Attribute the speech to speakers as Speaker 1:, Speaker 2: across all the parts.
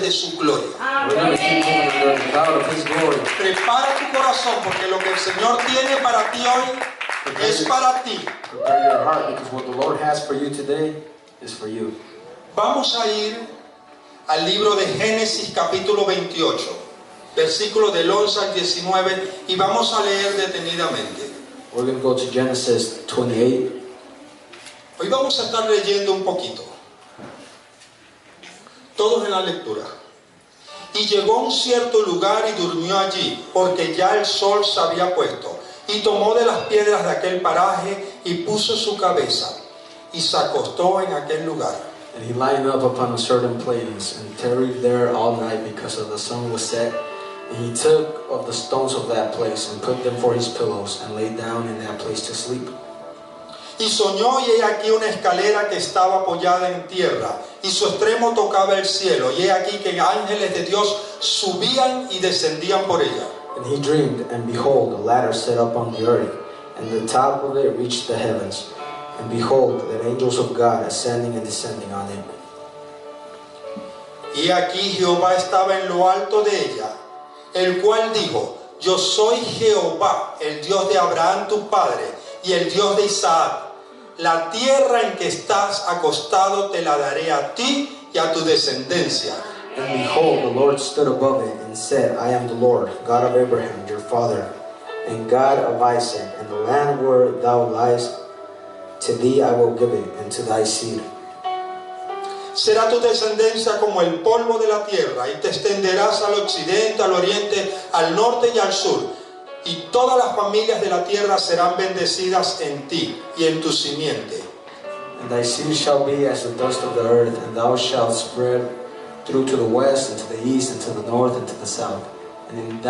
Speaker 1: nubes de su gloria.
Speaker 2: We're going to keep moving under the cloud of His glory.
Speaker 1: Prepara tu corazón, porque lo que el Señor tiene para ti hoy es para ti.
Speaker 2: Prepare your heart, because what the Lord has for you today is for you.
Speaker 1: Vamos a ir al libro de Génesis capítulo 28, versículos del 11 al 19, y vamos a leer detenidamente.
Speaker 2: We're going to go to Genesis 28.
Speaker 1: Hoy vamos a estar leyendo un poquito. Todos en la lectura. Y llegó a un cierto lugar y durmió allí, porque ya el sol se había puesto. Y tomó de las piedras de aquel paraje y puso su cabeza, y se acostó en aquel lugar.
Speaker 2: And he lined up upon a certain place, and tarried there all night, because the sun was set. And he took of the stones of that place, and put them for his pillows, and lay down in that place to sleep.
Speaker 1: Y soñó, y he aquí una escalera que estaba apoyada en tierra, y su extremo tocaba el cielo, y he aquí que ángeles de Dios subían y descendían por ella.
Speaker 2: And he dreamed, and behold, a ladder set up on the earth, and the top of it reached the heavens. And behold, the angels of God ascending and descending on it.
Speaker 1: Y aquí Jehová estaba en lo alto de ella, el cual dijo: Yo soy Jehová, el Dios de Abraham tu padre, y el Dios de Isaac. La tierra en que estás acostado te la daré a ti y a tu descendencia.
Speaker 2: And behold, the Lord stood above it, and said, I am the Lord, God of Abraham your father, and God of Isaac, and the land where thou liest, to thee I will give it, and to thy seed.
Speaker 1: Será tu descendencia como el polvo de la tierra, y te extenderás al occidente, al oriente, al norte y al sur. Y todas las familias de la tierra serán bendecidas en ti y en tu simiente.
Speaker 2: And thy seed shall be as the dust of the earth, and thou shalt spread through to the west, and to the east, and to the north, and to the south. And in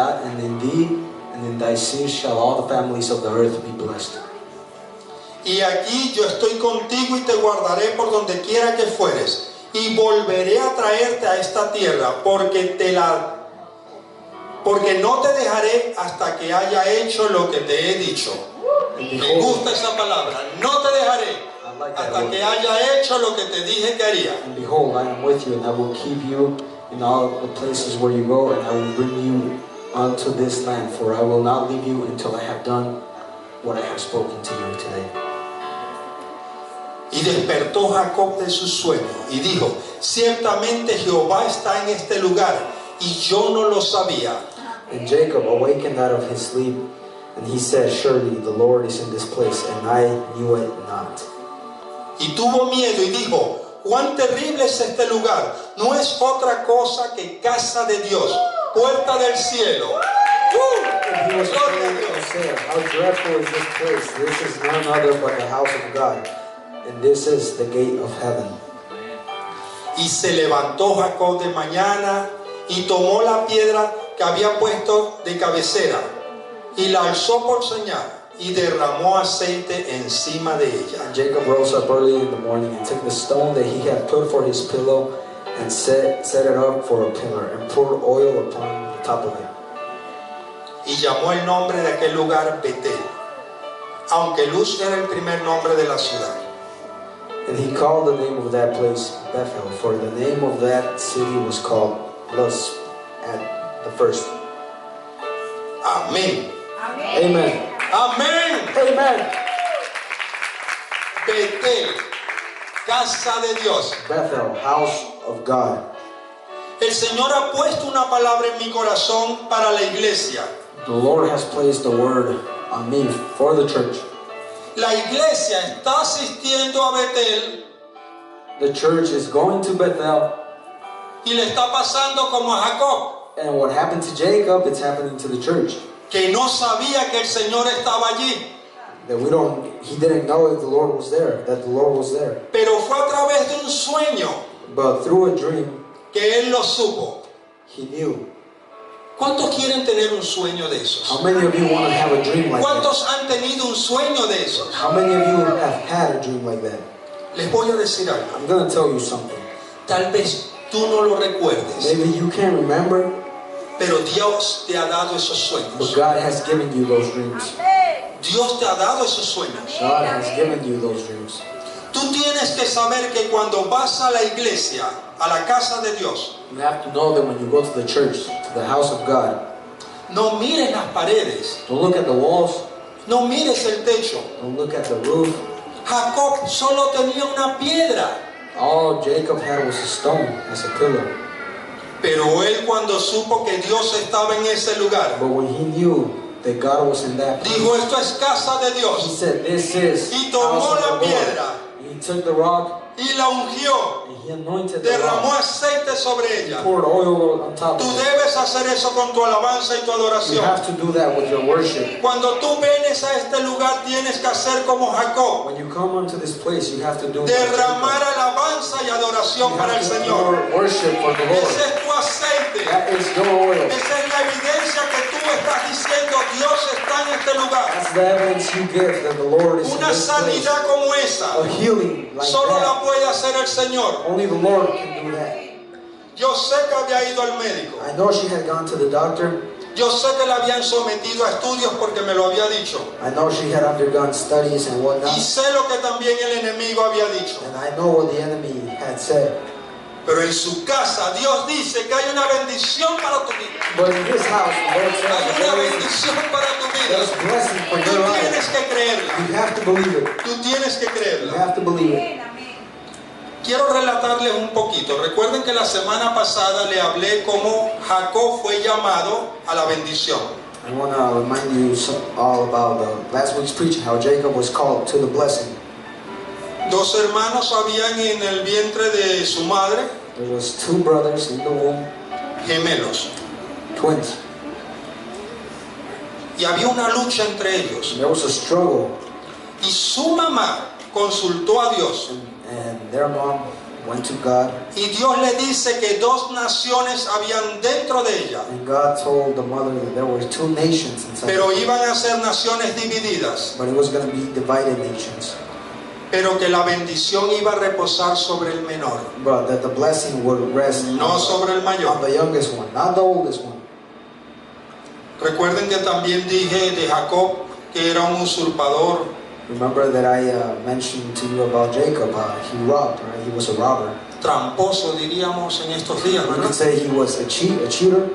Speaker 2: thee, and in thy seed shall all the families of the earth be blessed.
Speaker 1: Y aquí yo estoy contigo y te guardaré por donde quiera que fueres, y volveré a traerte a esta tierra, porque no te dejaré hasta que haya hecho lo que te he dicho. Me gusta esa palabra, no te dejaré hasta que haya hecho lo que te dije que haría.
Speaker 2: And behold, I am with you, and I will keep you in all the places where you go, and I will bring you unto this land, for I will not leave you until I have done what I have spoken to you today.
Speaker 1: Y despertó Jacob de su sueño y dijo: Ciertamente Jehová está en este lugar, y yo no lo sabía.
Speaker 2: And Jacob awakened out of his sleep, and he said, Surely the Lord is in this place, and I knew it not.
Speaker 1: Y tuvo miedo y dijo: Cuán terrible es este lugar, no es otra cosa que casa de Dios, puerta del cielo.
Speaker 2: And he was afraid and said, How dreadful is this place! This is none other but the house of God, and this is the gate of heaven.
Speaker 1: Y se levantó Jacob de mañana y tomó la piedra que había puesto de cabecera y la alzó por señal y derramó aceite encima de ella.
Speaker 2: And Jacob rose up early in the morning and took the stone that he had put for his pillow and set it up for a pillar, and poured oil upon the top of it.
Speaker 1: Y llamó el nombre de aquel lugar Betel, aunque Luz era el primer nombre de la ciudad.
Speaker 2: And he called the name of that place Bethel, for the name of that city was called Luz at the first.
Speaker 1: Amén.
Speaker 2: Amen.
Speaker 1: Amén.
Speaker 2: Amen.
Speaker 1: Betel, casa de Dios.
Speaker 2: Bethel, house of God.
Speaker 1: El Señor ha puesto una palabra en mi corazón para la iglesia.
Speaker 2: The Lord has placed a word on me for the church.
Speaker 1: La iglesia está asistiendo a Betel
Speaker 2: The church is going to Bethel,
Speaker 1: y le está pasando como a Jacob,
Speaker 2: and what happened to Jacob, it's happening to the church.
Speaker 1: que no sabía que el Señor estaba allí,
Speaker 2: He didn't know that the Lord was there,
Speaker 1: pero fue a través de un sueño
Speaker 2: But through a dream,
Speaker 1: que él lo supo.
Speaker 2: he knew.
Speaker 1: ¿Cuántos quieren tener un sueño de esos?
Speaker 2: How many of you want to have a dream like that?
Speaker 1: ¿Cuántos han tenido un sueño de esos?
Speaker 2: How many of you have had a dream like that?
Speaker 1: Les voy a decir algo.
Speaker 2: I'm going to tell you something.
Speaker 1: Tal vez tú no lo recuerdes,
Speaker 2: Maybe you can't remember,
Speaker 1: pero Dios te ha dado esos
Speaker 2: but
Speaker 1: sueños.
Speaker 2: God has given you those dreams.
Speaker 1: Dios te ha dado esos sueños.
Speaker 2: God has given you those dreams.
Speaker 1: Tú Tú tienes que saber que cuando vas a la iglesia, a la casa de Dios,
Speaker 2: You have to know that when you go to the church, to the house of God,
Speaker 1: no mires las paredes,
Speaker 2: don't look at the walls,
Speaker 1: no mires el techo.
Speaker 2: don't look at the roof.
Speaker 1: Jacob solo tenía una piedra,
Speaker 2: All Jacob had was a stone as a pillar.
Speaker 1: pero él cuando supo que Dios estaba en ese lugar,
Speaker 2: But when he knew that God was in that place,
Speaker 1: dijo, esto es casa de
Speaker 2: he
Speaker 1: Dios,
Speaker 2: said, this is
Speaker 1: y tomó
Speaker 2: house
Speaker 1: la
Speaker 2: of the Lord.
Speaker 1: piedra
Speaker 2: He took the rock
Speaker 1: y la ungió,
Speaker 2: and he anointed the
Speaker 1: derramó
Speaker 2: rock.
Speaker 1: aceite sobre
Speaker 2: He
Speaker 1: ella.
Speaker 2: poured oil on top
Speaker 1: Tú
Speaker 2: of it.
Speaker 1: debes hacer eso con tu alabanza y tu
Speaker 2: You
Speaker 1: adoración.
Speaker 2: have to do that with your worship.
Speaker 1: Cuando tú vienes a este lugar tienes que hacer como Jacob,
Speaker 2: When you come onto this place, you have to do
Speaker 1: derramar alabanza y adoración para el Señor.
Speaker 2: worship for the Lord.
Speaker 1: Ese es tu aceite.
Speaker 2: That is your oil.
Speaker 1: Esa es la evidencia que tú estás diciendo, Dios está en este lugar.
Speaker 2: That's the evidence you give that the Lord is in
Speaker 1: Una
Speaker 2: this place.
Speaker 1: sanidad como esa
Speaker 2: A healing like
Speaker 1: solo la
Speaker 2: that.
Speaker 1: puede hacer el Señor.
Speaker 2: Only the Lord can do that.
Speaker 1: Yo sé que había ido al médico.
Speaker 2: I know she had gone to the doctor.
Speaker 1: Yo sé que la habían sometido a estudios porque me lo había dicho.
Speaker 2: I know she had undergone studies and whatnot.
Speaker 1: Y sé lo que también el enemigo había dicho.
Speaker 2: And I know what the enemy had said.
Speaker 1: Pero en su casa Dios dice que hay una bendición para tu vida.
Speaker 2: But in this house, the Lord says
Speaker 1: Hay una
Speaker 2: there is
Speaker 1: bendición para tu
Speaker 2: there's
Speaker 1: vida.
Speaker 2: blessing for
Speaker 1: Tú
Speaker 2: your life.
Speaker 1: tienes que creerla.
Speaker 2: You have to believe it.
Speaker 1: Tú tienes que
Speaker 2: You
Speaker 1: creerla.
Speaker 2: have to believe it.
Speaker 1: Quiero relatarles un poquito. Recuerden que la semana pasada le hablé cómo Jacob fue llamado a la bendición.
Speaker 2: I want to remind you all about last week's preaching, how Jacob was called to the blessing.
Speaker 1: Dos hermanos habían en el vientre de su madre,
Speaker 2: There was two brothers in the womb,
Speaker 1: gemelos.
Speaker 2: twins.
Speaker 1: Y había una lucha entre ellos.
Speaker 2: There was a struggle,
Speaker 1: Y su mamá consultó a Dios.
Speaker 2: and their mom went to God,
Speaker 1: Y Dios le dice que dos naciones habían dentro de ella.
Speaker 2: and God told the mother that there were two nations inside,
Speaker 1: Pero iban a ser naciones divididas.
Speaker 2: but it was going to be divided nations.
Speaker 1: Pero que la bendición iba a reposar sobre el menor,
Speaker 2: But that the blessing would rest
Speaker 1: no sobre el
Speaker 2: on
Speaker 1: mayor.
Speaker 2: the youngest one, not the oldest one.
Speaker 1: Recuerden que también dije de Jacob que era un usurpador.
Speaker 2: Remember that I mentioned to you about Jacob. He robbed, right? He was a robber.
Speaker 1: Tramposo diríamos en estos días,
Speaker 2: You
Speaker 1: ¿verdad?
Speaker 2: could say he was a cheater,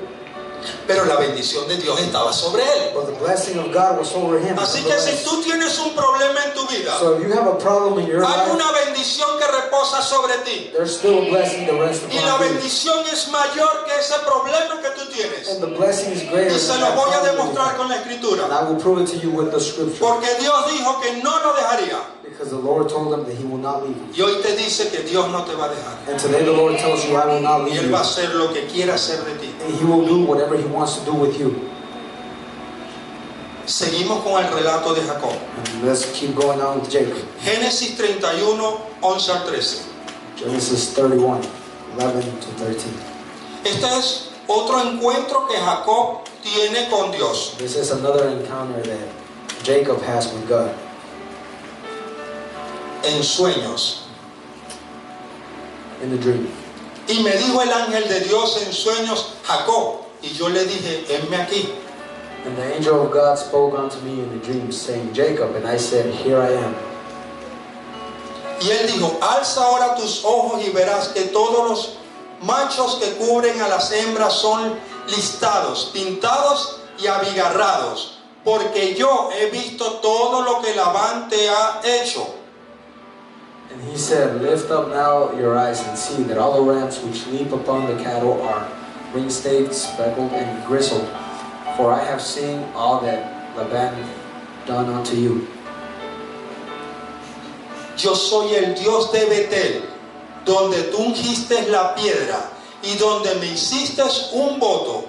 Speaker 1: Pero la bendición de Dios estaba sobre él.
Speaker 2: but the blessing of God was over him.
Speaker 1: Así que si tú tienes un problema en tu vida,
Speaker 2: So if you have a problem in your
Speaker 1: hay
Speaker 2: life,
Speaker 1: una bendición que reposa sobre ti.
Speaker 2: there's still a blessing that rests
Speaker 1: Y la
Speaker 2: upon you.
Speaker 1: bendición es mayor que ese problema que tú tienes.
Speaker 2: And the blessing is greater
Speaker 1: Y se
Speaker 2: than
Speaker 1: lo
Speaker 2: that
Speaker 1: voy a
Speaker 2: problem.
Speaker 1: demostrar con la
Speaker 2: And
Speaker 1: escritura.
Speaker 2: I will prove it to you with the scripture.
Speaker 1: Porque Dios dijo que no lo dejaría.
Speaker 2: Because the Lord told him that he will not leave you.
Speaker 1: Y hoy te dice que Dios no te va a dejar.
Speaker 2: And today the Lord tells you, I will not
Speaker 1: Y
Speaker 2: leave
Speaker 1: Él
Speaker 2: you.
Speaker 1: va a hacer lo que quiera hacer de ti.
Speaker 2: And he will do whatever he wants to do with you.
Speaker 1: Seguimos con el relato de Jacob.
Speaker 2: And let's keep going on with Jacob.
Speaker 1: Génesis 31, 11 al 13.
Speaker 2: Genesis 31, 11 to 13.
Speaker 1: Este es otro encuentro que Jacob tiene con Dios.
Speaker 2: This is another encounter that Jacob has with God.
Speaker 1: En sueños.
Speaker 2: In the dream.
Speaker 1: Y me dijo el ángel de Dios en sueños, Jacob. Y yo le dije, henme aquí.
Speaker 2: And the angel of God spoke unto me in the dream, saying, Jacob. And I said, Here I am.
Speaker 1: Y él dijo, alza ahora tus ojos y verás que todos los machos que cubren a las hembras son listados, pintados y abigarrados, porque yo he visto todo lo que Labán te ha hecho.
Speaker 2: And he said, Lift up now your eyes and see that all the rams which leap upon the cattle are ring-staked, speckled, and grizzled. For I have seen all that Laban done unto you.
Speaker 1: Yo soy el Dios de Betel, donde tú ungiste la piedra y donde me hiciste un voto.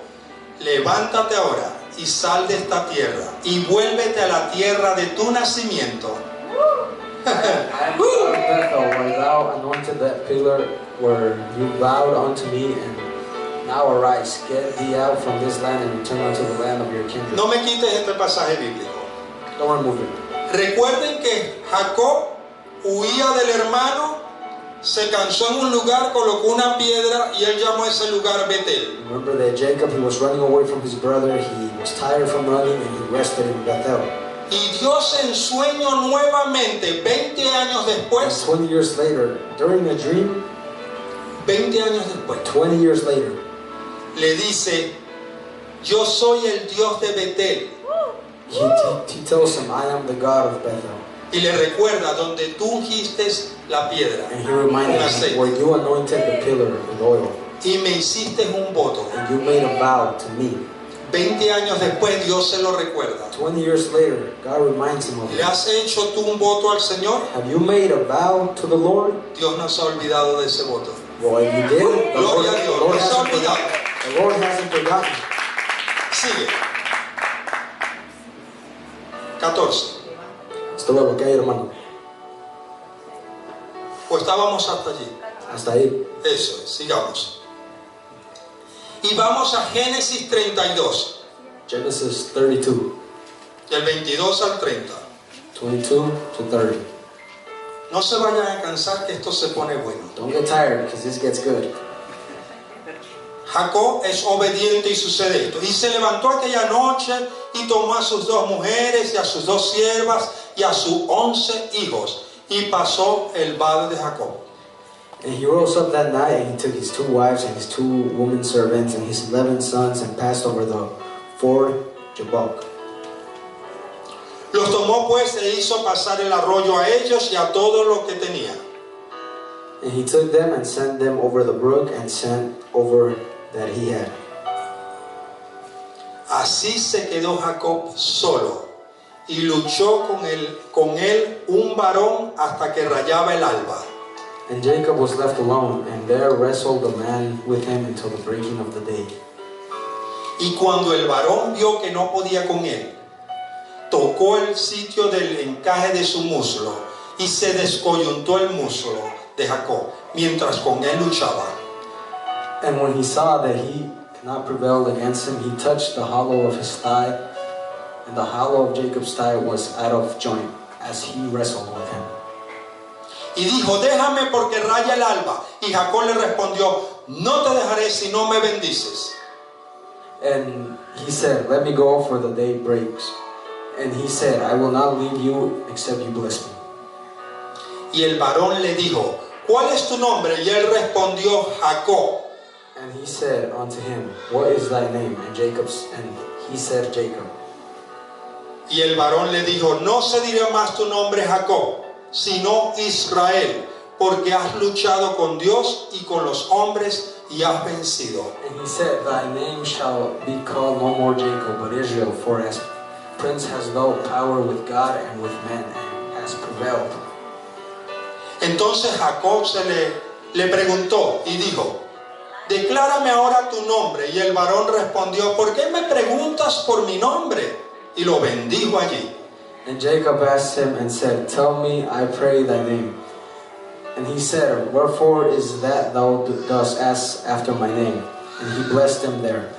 Speaker 1: Levántate ahora y sal de esta tierra y vuélvete a la tierra de tu nacimiento.
Speaker 2: I am God of Bethel, where thou anointed that pillar, where you vowed unto me, and now arise, get thee out from this land, and return unto the land of your kindred.
Speaker 1: No me quites este pasaje bíblico.
Speaker 2: Don't remove it.
Speaker 1: Recuerden que Jacob huía del hermano, se cansó en un lugar, colocó una piedra y él llamó a ese lugar Betel.
Speaker 2: Remember that Jacob, he was running away from his brother, he was tired from running, and he rested in Bethel.
Speaker 1: Y Dios en sueño nuevamente, 20 años
Speaker 2: And
Speaker 1: después,
Speaker 2: 20 years later, during a dream,
Speaker 1: 20 años después,
Speaker 2: 20 years later,
Speaker 1: le dice, yo soy el Dios de Betel.
Speaker 2: he tells him, I am the God of Bethel.
Speaker 1: Y le recuerda donde tú ungiste la piedra
Speaker 2: And he reminded
Speaker 1: con
Speaker 2: him
Speaker 1: aceite
Speaker 2: where you anointed the pillar with oil.
Speaker 1: y me hiciste un voto.
Speaker 2: And you made a vow to me.
Speaker 1: 20 años después Dios se lo recuerda.
Speaker 2: 20 years later, God reminds him of
Speaker 1: ¿Le
Speaker 2: it.
Speaker 1: has hecho tú un voto al Señor?
Speaker 2: Have you made a vow to the Lord?
Speaker 1: Dios no se ha olvidado de ese voto.
Speaker 2: Well, if you did, the Lord,
Speaker 1: Gloria a Dios,
Speaker 2: the Lord
Speaker 1: no se ha
Speaker 2: hasn't
Speaker 1: olvidado.
Speaker 2: forgotten. The Lord hasn't forgotten.
Speaker 1: Sigue. 14.
Speaker 2: Hasta luego, ¿qué hay, hermano?
Speaker 1: Pues estábamos hasta allí.
Speaker 2: Hasta ahí.
Speaker 1: Eso es, sigamos. Y vamos a Génesis 32,
Speaker 2: Genesis 32,
Speaker 1: del 22 al 30.
Speaker 2: 22 to 30.
Speaker 1: No se vayan a cansar que esto se pone bueno.
Speaker 2: Don't get tired because this gets good.
Speaker 1: Jacob es obediente y sucede esto. Y se levantó aquella noche y tomó a sus 2 mujeres y a sus 2 siervas y a sus 11 hijos. Y pasó el vado de Jacob.
Speaker 2: And he rose up that night, and he took his 2 wives and his 2 women servants and his 11 sons and passed over the ford Jabbok.
Speaker 1: Los tomó pues e hizo pasar el arroyo a ellos y a todo lo que tenía.
Speaker 2: And he took them and sent them over the brook and sent over that he had.
Speaker 1: Así se quedó Jacob solo y luchó con él un varón hasta que rayaba el alba.
Speaker 2: And Jacob was left alone, and there wrestled a man with him until the breaking of the day.
Speaker 1: Y cuando el varón vio que no podía con él, tocó el sitio del encaje de su muslo y se descoyuntó el muslo de Jacob mientras con él luchaba.
Speaker 2: And when he saw that he could not prevail against him, he touched the hollow of his thigh, and the hollow of Jacob's thigh was out of joint as he wrestled with him.
Speaker 1: Y dijo, déjame porque raya el alba. Y Jacob le respondió, no te dejaré si no me bendices.
Speaker 2: And he said, let me go, for the day breaks. And he said, I will not leave you except you bless me.
Speaker 1: Y el varón le dijo, ¿cuál es tu nombre? Y él respondió, Jacob.
Speaker 2: And he said unto him, what is thy name? And he said, Jacob.
Speaker 1: Y el varón le dijo, no se dirá más tu nombre Jacob, sino Israel, porque has luchado con Dios y con los hombres y has vencido.
Speaker 2: And he said, thy name shall be called no more Jacob, but Israel, for as prince hast thou power with God and with men, and hast prevailed.
Speaker 1: Entonces Jacob le preguntó y dijo, declárame ahora tu nombre. Y el varón respondió, ¿por qué me preguntas por mi nombre? Y lo bendijo allí.
Speaker 2: And Jacob asked him and said, tell me, I pray, thy name. And he said, wherefore is that thou dost ask after my name? And he blessed him there.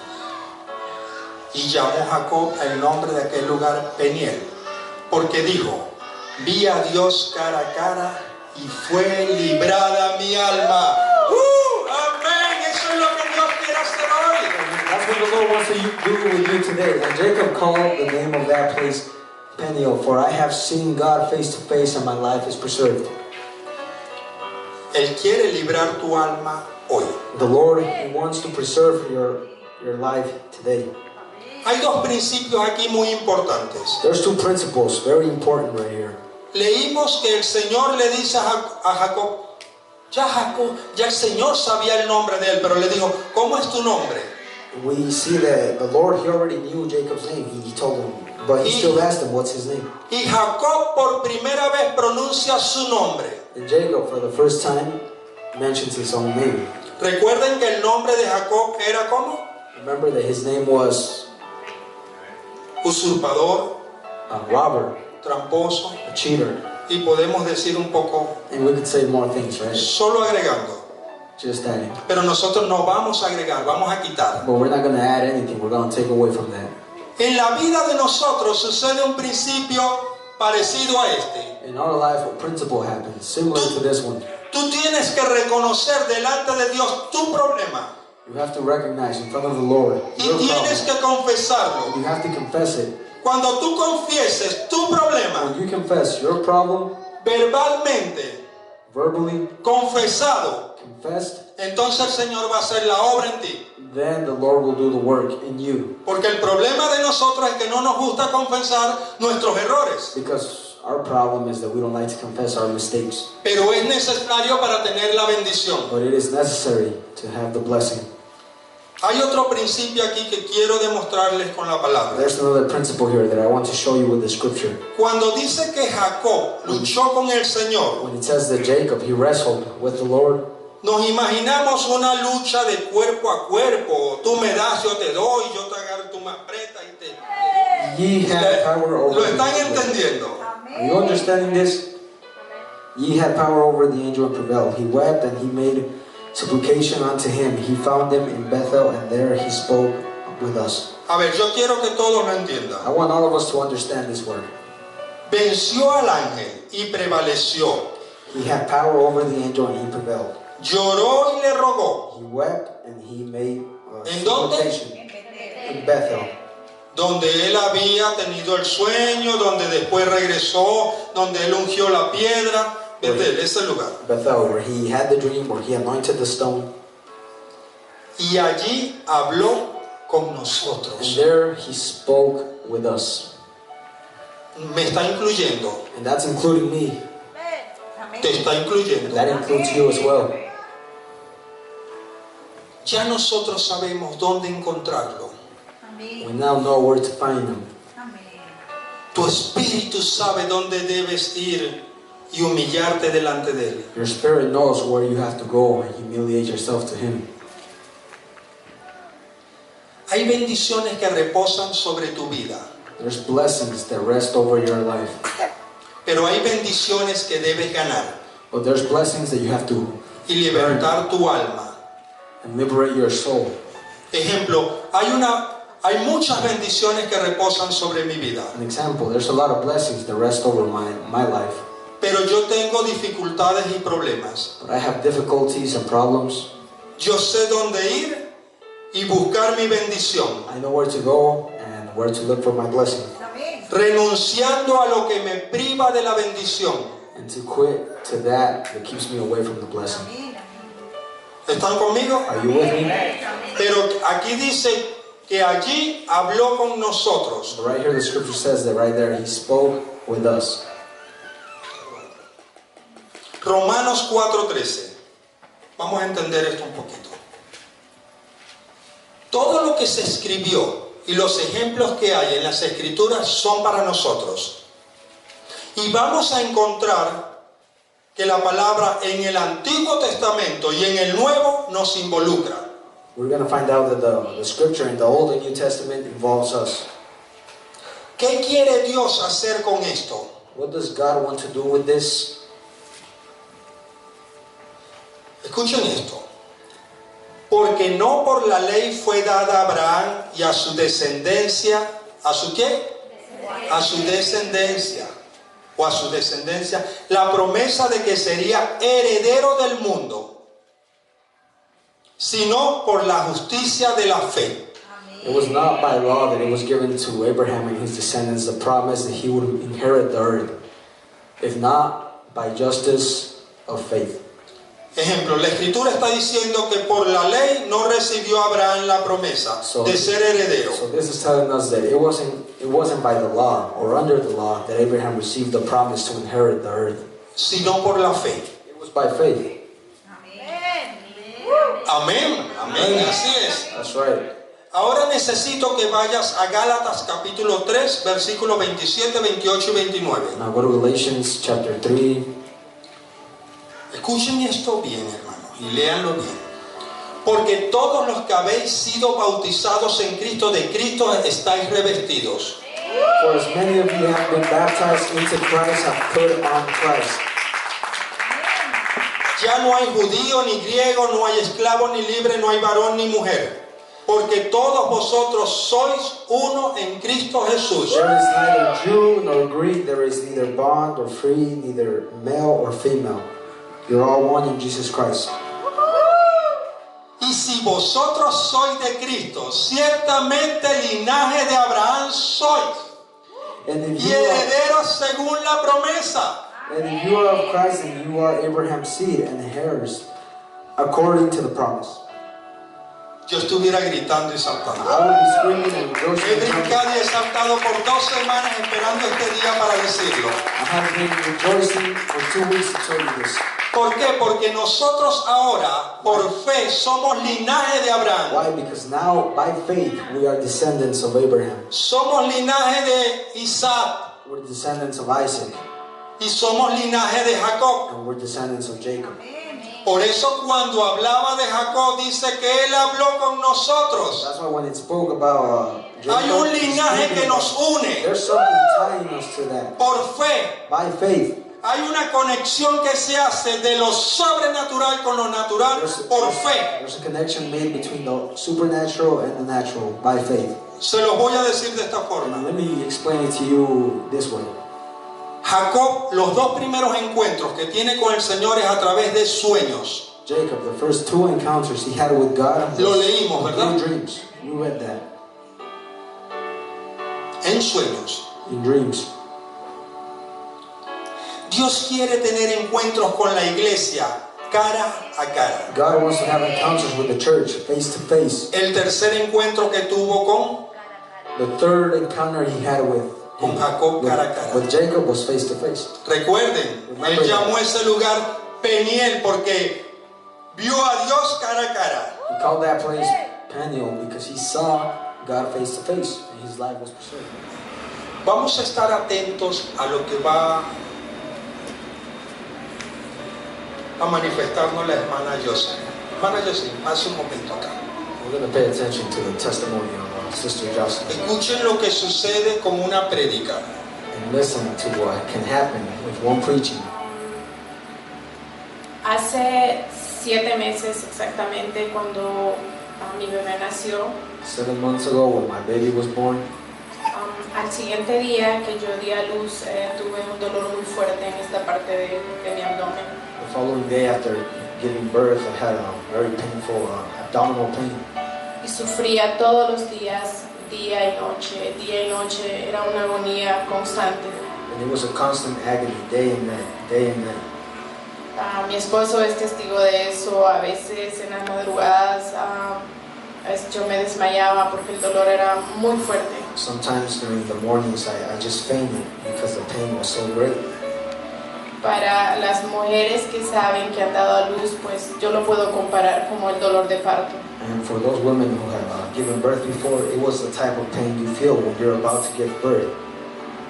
Speaker 1: Y llamó Jacob el nombre de aquel lugar Peniel, porque dijo, vi a Dios cara a cara y fue librada mi alma. Amén, eso es lo que Dios quiere hacer hoy.
Speaker 2: That's what the Lord wants to do with you today. And Jacob called the name of that place Peniel, for I have seen God face to face, and my life is preserved.
Speaker 1: Él quiere librar tu alma hoy.
Speaker 2: The Lord wants to preserve your life today.
Speaker 1: Hay 2 principios aquí muy importantes.
Speaker 2: There's 2 principles, very important right here.
Speaker 1: Leímos que el Señor le dice a Jacob, ya el Señor sabía el nombre de él, pero le dijo, ¿cómo es tu nombre?
Speaker 2: We see that the Lord, he already knew Jacob's name. He told him, but he still asked him, what's his name?
Speaker 1: Y Jacob por primera vez pronuncia su nombre.
Speaker 2: And Jacob, for the first time, mentions his own name.
Speaker 1: Recuerden que el nombre de Jacob era ¿cómo?
Speaker 2: Remember that his name was
Speaker 1: usurpador,
Speaker 2: a robber,
Speaker 1: tramposo,
Speaker 2: a cheater.
Speaker 1: y podemos decir un poco,
Speaker 2: And we could say more things, right?
Speaker 1: solo agregando.
Speaker 2: Just adding.
Speaker 1: Pero nosotros no vamos a agregar, vamos a quitar.
Speaker 2: But we're not going to add anything. We're going to take away from that.
Speaker 1: En la vida de nosotros sucede un principio parecido a este.
Speaker 2: In our life, a principle happens, similar to this one.
Speaker 1: Tú tienes que reconocer delante de Dios tu problema.
Speaker 2: You have to recognize in front of the Lord
Speaker 1: y
Speaker 2: your
Speaker 1: tienes
Speaker 2: problem.
Speaker 1: que confesarlo.
Speaker 2: You have to confess it.
Speaker 1: Cuando tú confieses tu problema
Speaker 2: When you confess your problem,
Speaker 1: verbalmente,
Speaker 2: verbally
Speaker 1: confesado,
Speaker 2: confessed,
Speaker 1: entonces el Señor va a hacer la obra en ti.
Speaker 2: then the Lord will do the work in you.
Speaker 1: Porque el problema de nosotros es que no nos gusta confesar nuestros errores.
Speaker 2: Because our problem is that we don't like to confess our mistakes.
Speaker 1: Pero es necesario para tener la bendición.
Speaker 2: But it is necessary to have the blessing.
Speaker 1: Hay otro principio aquí que quiero demostrarles con la palabra.
Speaker 2: There's another principle here that I want to show you with the scripture.
Speaker 1: Cuando dice que Jacob luchó con el Señor,
Speaker 2: When it says that Jacob, he wrestled with the Lord,
Speaker 1: nos imaginamos una lucha de cuerpo a cuerpo. Tú me das, yo te doy, yo te agarro, tú me aprietas y te...
Speaker 2: ye had power over
Speaker 1: ¿Lo
Speaker 2: the
Speaker 1: están
Speaker 2: angel.
Speaker 1: entendiendo?
Speaker 2: Are you understanding this? Ye had power over the angel and prevailed. He wept and he made supplication unto him. He found him in Bethel and there he spoke with us.
Speaker 1: A ver, yo quiero que todos lo entiendan.
Speaker 2: I want all of us to understand this word.
Speaker 1: Venció al ángel y prevaleció.
Speaker 2: He had power over the angel and he prevailed.
Speaker 1: Lloró y le rogó.
Speaker 2: He wept and he made
Speaker 1: ¿En dónde?
Speaker 2: supplication in Bethel.
Speaker 1: Donde él había tenido el sueño, donde después regresó, donde él ungió la piedra. Betel, ese lugar.
Speaker 2: Bethel, where he had the dream, where he anointed the stone.
Speaker 1: Y allí habló con
Speaker 2: And
Speaker 1: nosotros.
Speaker 2: there he spoke with us.
Speaker 1: Me está incluyendo.
Speaker 2: And that's including me.
Speaker 1: Te está incluyendo.
Speaker 2: That includes you as well.
Speaker 1: Ya nosotros sabemos dónde encontrarlo.
Speaker 2: We now know where to find him.
Speaker 1: Tu espíritu sabe dónde debes ir y humillarte delante de él.
Speaker 2: Your spirit knows where you have to go and humiliate yourself to him.
Speaker 1: Hay bendiciones que reposan sobre tu vida,
Speaker 2: There's blessings that rest over your life.
Speaker 1: pero hay bendiciones que debes ganar
Speaker 2: But there's blessings that you have to
Speaker 1: y libertar tu alma.
Speaker 2: and liberate your soul.
Speaker 1: Ejemplo, hay muchas bendiciones que reposan sobre mi vida,
Speaker 2: An example, there's a lot of blessings that rest over my life.
Speaker 1: pero yo tengo dificultades y problemas.
Speaker 2: But I have difficulties and problems.
Speaker 1: Yo sé dónde ir y buscar mi bendición,
Speaker 2: I know where to go and where to look for my blessing.
Speaker 1: renunciando a lo que me priva de la bendición.
Speaker 2: And to quit to that keeps me away from the blessing.
Speaker 1: ¿Están conmigo?
Speaker 2: Are you with me?
Speaker 1: Pero aquí dice que allí habló con nosotros.
Speaker 2: But right here the scripture says that right there he spoke with us.
Speaker 1: Romanos 4:13. Vamos a entender esto un poquito. Todo lo que se escribió y los ejemplos que hay en las escrituras son para nosotros. Y vamos a encontrar que la palabra en el Antiguo Testamento y en el Nuevo nos involucra.
Speaker 2: We're going to find out that the scripture in the Old and New Testament involves us.
Speaker 1: ¿Qué quiere Dios hacer con esto?
Speaker 2: What does God want to do with this?
Speaker 1: Escuchen esto. Porque no por la ley fue dada a Abraham y a su descendencia, ¿a su qué? A su descendencia, o a su descendencia, la promesa de que sería heredero del mundo, sino por la justicia de la fe.
Speaker 2: It was not by law that it was given to Abraham and his descendants the promise that he would inherit the earth, if not by justice of faith.
Speaker 1: Ejemplo, la escritura está diciendo que por la ley no recibió Abraham la promesa de ser heredero.
Speaker 2: So this is telling us that it wasn't by the law or under the law that Abraham received the promise to inherit the earth,
Speaker 1: Sino por la fe.
Speaker 2: it was by faith.
Speaker 1: Amén, amén, así es.
Speaker 2: That's right.
Speaker 1: Ahora necesito que vayas a Gálatas capítulo 3, versículos 27, 28 y 29.
Speaker 2: Now go to Galatians chapter 3.
Speaker 1: Escuchen esto bien, hermano, y léanlo bien. Porque todos los que habéis sido bautizados en Cristo, de Cristo estáis revestidos.
Speaker 2: For as many of you have been baptized into Christ, have put on Christ.
Speaker 1: Ya no hay judío ni griego, no hay esclavo ni libre, no hay varón ni mujer. Porque todos vosotros sois uno en Cristo Jesús.
Speaker 2: There is neither Jew nor Greek, there is neither bond or free, neither male or female. You're all one in Jesus Christ.
Speaker 1: Y si si vosotros sois de Cristo, ciertamente linaje de Abraham sois,
Speaker 2: And if
Speaker 1: y
Speaker 2: you are,
Speaker 1: herederos según la promesa.
Speaker 2: and if you are of Christ, then you are Abraham's seed and heirs according to the promise.
Speaker 1: Yo estuviera gritando y saltando.
Speaker 2: I will be screaming and
Speaker 1: He
Speaker 2: rejoicing.
Speaker 1: brincado y he saltado por 2 semanas esperando este día para decirlo.
Speaker 2: I have been rejoicing for 2 weeks to tell you this.
Speaker 1: ¿Por qué? Porque nosotros ahora, por fe, somos linaje de Abraham.
Speaker 2: Why? Because now, by faith, we are descendants of Abraham.
Speaker 1: Somos linaje de Isaac.
Speaker 2: We're descendants of Isaac.
Speaker 1: Y somos linaje de Jacob.
Speaker 2: And we're descendants of Jacob.
Speaker 1: Por eso cuando hablaba de Jacob, dice que él habló con nosotros.
Speaker 2: That's why when it spoke about Jacob,
Speaker 1: Hay un linaje que nos une.
Speaker 2: there's something tying us to that.
Speaker 1: Por fe.
Speaker 2: By faith.
Speaker 1: Hay una conexión que se hace de lo sobrenatural con lo natural por fe.
Speaker 2: There's a connection made between the supernatural and the natural by faith.
Speaker 1: Se los voy a decir de esta forma.
Speaker 2: Let me explain it to you this way.
Speaker 1: Jacob, los 2 primeros encuentros que tiene con el Señor es a través de sueños.
Speaker 2: Jacob, the first 2 encounters he had with God
Speaker 1: Lo leímos, ¿verdad?
Speaker 2: in dreams. We read that.
Speaker 1: En sueños.
Speaker 2: In dreams.
Speaker 1: Dios quiere tener encuentros con la iglesia cara a cara.
Speaker 2: God wants to have encounters with the church face to face.
Speaker 1: El tercer encuentro que tuvo con
Speaker 2: The third encounter he had with
Speaker 1: Jacob cara a cara.
Speaker 2: with Jacob was face to face.
Speaker 1: Recuerden, él llamó ese lugar Peniel porque vio a Dios cara a cara.
Speaker 2: He called that place Peniel because he saw God face to face and his life was preserved.
Speaker 1: Vamos a estar atentos a lo que va a manifestarnos la hermana José. Hermana José, hace un momento acá.
Speaker 2: We're going to pay attention to the testimony of Sister Jocelyn
Speaker 1: Escuchen lo que sucede con una prédica.
Speaker 2: and listen to what can happen with one preaching.
Speaker 3: Hace 7 meses exactamente cuando mi bebé nació,
Speaker 2: 7 months ago when my baby was born,
Speaker 3: al siguiente día que yo di a luz tuve un dolor muy fuerte en esta parte de mi abdomen.
Speaker 2: the following day after giving birth, I had a very painful abdominal pain.
Speaker 3: Y sufría todos los días, día y noche, era una agonía constante.
Speaker 2: And it was a constant agony, day and night, day and night.
Speaker 3: Mi esposo es testigo de eso. A veces en las madrugadas yo me desmayaba porque el dolor era muy fuerte.
Speaker 2: Sometimes during the mornings I just fainted because the pain was so great.
Speaker 3: Para las mujeres que saben que han dado a luz, pues yo lo puedo comparar como el dolor de parto.
Speaker 2: And for those women who have given birth before, it was the type of pain you feel when you're about to give birth.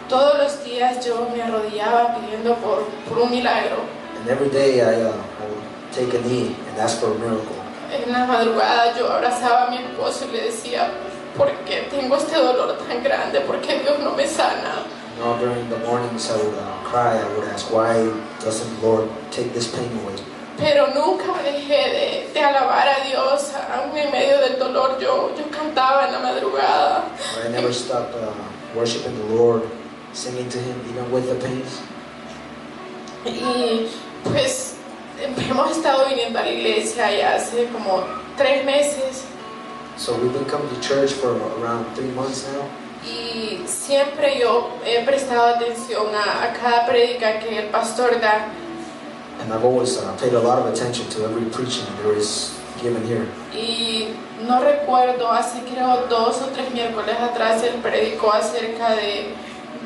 Speaker 3: Todos los días yo me arrodillaba pidiendo por un milagro.
Speaker 2: And every day I would take a knee and ask for a miracle.
Speaker 3: En la madrugada yo abrazaba a mi esposo y le decía, ¿por qué tengo este dolor tan grande? ¿Por qué Dios no me sana?
Speaker 2: You know, during the mornings I would cry, I would ask, why doesn't the Lord take this pain away?
Speaker 3: Pero nunca dejé de alabar a Dios, aún en medio del dolor. Yo cantaba en la madrugada.
Speaker 2: But I never stopped worshiping the Lord, singing to Him, even with the pains.
Speaker 3: Y pues hemos estado viniendo a la iglesia ya hace como 3 meses.
Speaker 2: So we've been coming to church for around 3 months now.
Speaker 3: Y siempre yo he prestado atención a cada prédica que el pastor da.
Speaker 2: And I've always paid a lot of attention to every preaching there is given here.
Speaker 3: Y no recuerdo, hace creo 2 o 3 miércoles atrás él predicó acerca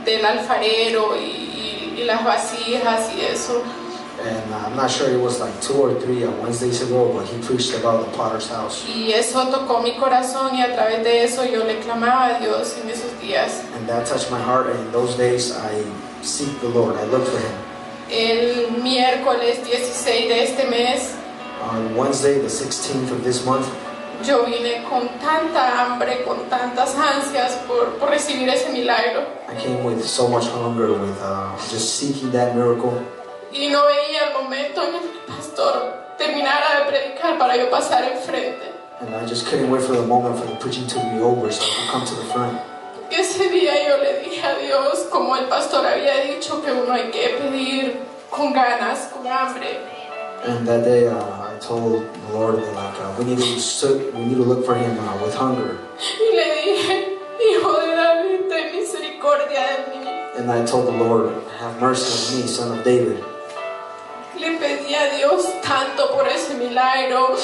Speaker 3: del alfarero y las vasijas y eso.
Speaker 2: And I'm not sure, it was like 2 or 3 Wednesdays ago, but he preached about the potter's house.
Speaker 3: Y eso tocó mi corazón y a través de eso yo le clamaba a Dios en esos días.
Speaker 2: And that touched my heart, and in those days I seek the Lord, I look for Him.
Speaker 3: El miércoles 16 de este mes,
Speaker 2: On Wednesday, the 16th of this month,
Speaker 3: yo vine con tanta hambre, con tantas ansias por recibir ese milagro.
Speaker 2: I came with so much hunger, with just seeking that miracle.
Speaker 3: Y no veía el momento en el que el pastor terminara de predicar para yo pasar enfrente.
Speaker 2: And I just couldn't wait for the moment for the preaching to be over so I could come to the front.
Speaker 3: Ese día yo le dije a Dios, como el pastor había dicho, que uno hay que pedir con ganas, con hambre.
Speaker 2: And that day I told the Lord that we need to look for him with hunger.
Speaker 3: Y le dije, Hijo de David, ten misericordia de mí.
Speaker 2: And I told the Lord, have mercy on me, son of David.
Speaker 3: Le pedí a Dios tanto por ese milagro.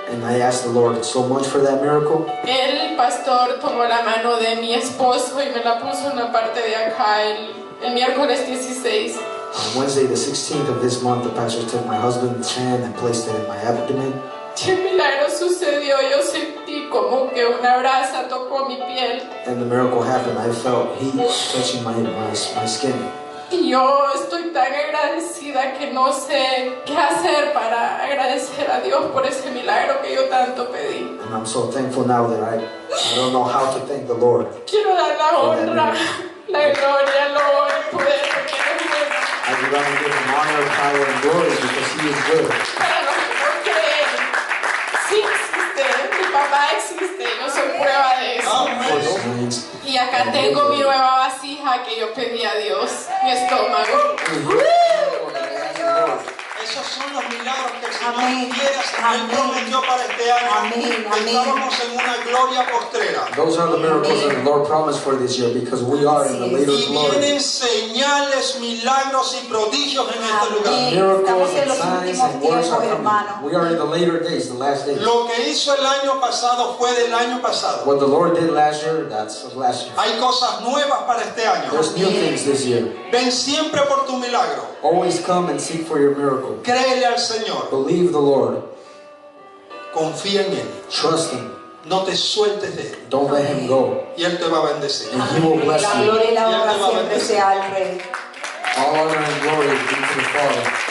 Speaker 2: And I asked the Lord so much for that miracle.
Speaker 3: El pastor tomó la mano de mi esposo y me la puso en la parte de acá el miércoles 16.
Speaker 2: On Wednesday, the 16th of this month, the pastor took my husband's hand and placed it in my abdomen.
Speaker 3: Y el milagro sucedió. Yo sentí como que una brasa tocó mi piel.
Speaker 2: And the miracle happened. I felt heat touching my skin.
Speaker 3: Y yo estoy tan agradecida que no sé qué hacer para agradecer a Dios por ese milagro que yo tanto pedí.
Speaker 2: And I'm so thankful now that I don't know how to thank the Lord.
Speaker 3: Quiero dar la honra, la gloria, el honor y poder porque Él es bueno.
Speaker 2: I would rather give him honor, power, and glory because he is good.
Speaker 3: Para los que no creen, sí existe, mi papá existe, yo soy prueba de eso. Y acá tengo mi nueva vasija que yo pedí a Dios, mi estómago.
Speaker 1: Esos son los milagros que el Señor quiere hacer. Él prometió para este año. Estábamos en una gloria postrera.
Speaker 2: Those are the miracles that the Lord promised for this year because we are in the later
Speaker 1: Y
Speaker 2: glory.
Speaker 1: vienen señales, milagros y prodigios en este lugar.
Speaker 2: Miracles and signs and works are coming. We are in the later days, the last days.
Speaker 1: Lo que hizo el año pasado fue del año pasado.
Speaker 2: What the Lord did last year, that's of last year.
Speaker 1: Hay cosas nuevas para este año.
Speaker 2: There's new things this year.
Speaker 1: Ven siempre por tu milagro.
Speaker 2: Always come and seek for your miracle.
Speaker 1: Créele al Señor.
Speaker 2: Believe the Lord.
Speaker 1: Confía en Él.
Speaker 2: Trust Him.
Speaker 1: No te sueltes de Él.
Speaker 2: Don't let Him go.
Speaker 1: Y Él te va a bendecir.
Speaker 2: And He will bless
Speaker 4: La
Speaker 2: you.
Speaker 4: gloria y la honra siempre sea al Rey.
Speaker 2: All honor and glory be to the Father.